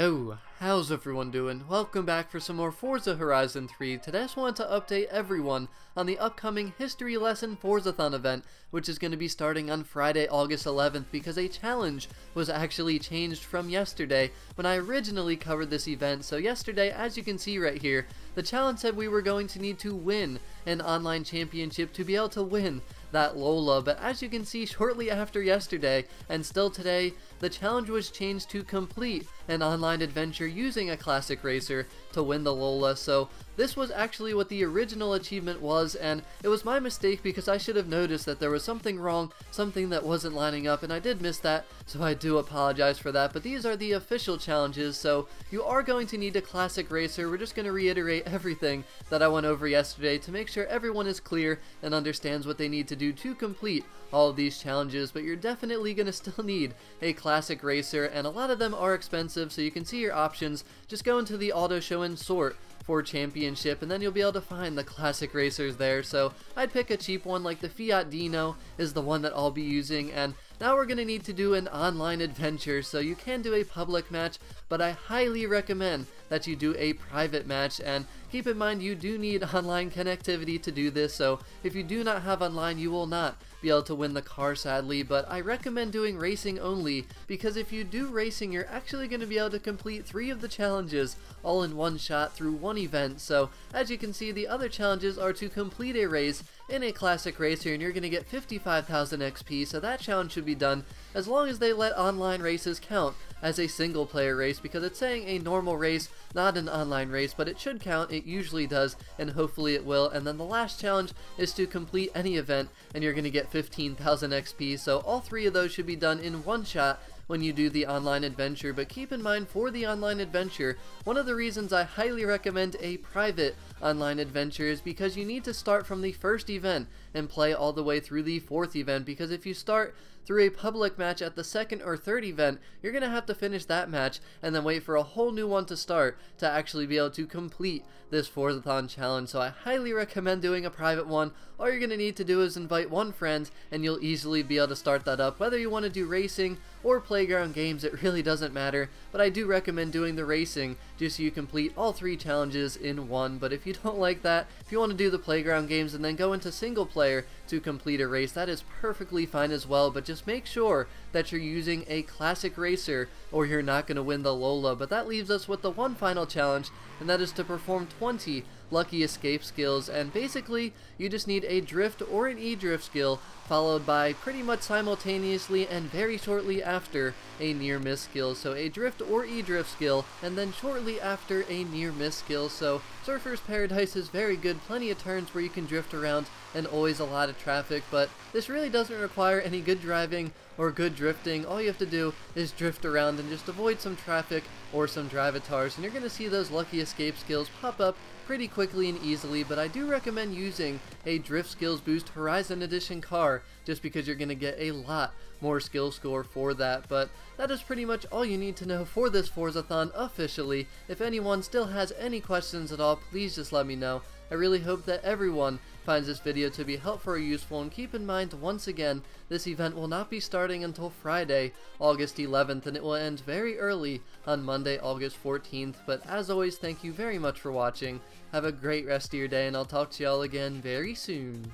Yo, how's everyone doing? Welcome back for some more Forza Horizon 3. Today I just wanted to update everyone on the upcoming History Lesson Forzathon event, which is going to be starting on Friday, August 11th, because a challenge was actually changed from yesterday when I originally covered this event. So yesterday, as you can see right here, the challenge said we were going to need to win an online championship to be able to win that Lola, but as you can see shortly after yesterday, and still today, the challenge was changed to complete an online adventure using a classic racer to win the Lola. So this was actually what the original achievement was, and it was my mistake because I should have noticed that there was something wrong, something that wasn't lining up, and I did miss that, so I do apologize for that. But these are the official challenges, so you are going to need a classic racer. We're just going to reiterate everything that I went over yesterday to make sure everyone is clear and understands what they need to do to complete all of these challenges, but you're definitely going to still need a classic racer, and a lot of them are expensive, so you can see your options. Just go into the auto show and sort for championship, and then you'll be able to find the classic racers there. So I'd pick a cheap one like the Fiat Dino is the one that I'll be using. And now we're going to need to do an online adventure, so you can do a public match, but I highly recommend that you do a private match, and keep in mind you do need online connectivity to do this, so if you do not have online you will not be able to win the car, sadly. But I recommend doing racing only, because if you do racing you're actually going to be able to complete 3 of the challenges all in one shot through one event. So as you can see, the other challenges are to complete a race in a classic racer, and you're going to get 55,000 XP, so that challenge should be done as long as they let online races count as a single player race, because it's saying a normal race, not an online race, but it should count. It usually does, and hopefully it will. And then the last challenge is to complete any event, and you're going to get 15,000 XP, so all 3 of those should be done in one shot when you do the online adventure. But keep in mind, for the online adventure, one of the reasons I highly recommend a private online adventure is because you need to start from the first event and play all the way through the 4th event, because if you start through a public match at the 2nd or 3rd event, you're going to have to finish that match and then wait for a whole new one to start to actually be able to complete this Forzathon challenge. So I highly recommend doing a private one. All you're going to need to do is invite one friend and you'll easily be able to start that up. Whether you want to do racing or playground games, it really doesn't matter, but I do recommend doing the racing just so you complete all 3 challenges in one. But if you don't like that, if you want to do the playground games and then go into single player to complete a race, that is perfectly fine as well. But just make sure that you're using a classic racer or you're not going to win the Lola. But that leaves us with the one final challenge, and that is to perform 20 lucky escape skills. And basically you just need a drift or an e-drift skill followed by pretty much simultaneously and very shortly after a near miss skill. So a drift or e-drift skill and then shortly after a near miss skill. So Surfer's Paradise is very good, plenty of turns where you can drift around and always a lot of traffic, but this really doesn't require any good driving or good drifting. All you have to do is drift around and just avoid some traffic or some drivatars, and you're going to see those lucky escape skills pop up pretty quickly and easily. But I do recommend using a Drift Skills Boost Horizon Edition car, just because you're going to get a lot more skill score for that. But that is pretty much all you need to know for this Forzathon officially. If anyone still has any questions at all, please just let me know. I really hope that everyone finds this video to be helpful or useful, and keep in mind, once again, this event will not be starting until Friday, August 11th, and it will end very early on Monday, August 14th. But as always, thank you very much for watching. Have a great rest of your day, and I'll talk to y'all again very soon.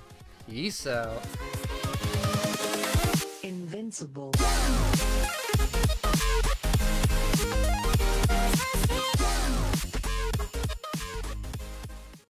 Peace out. Invincible.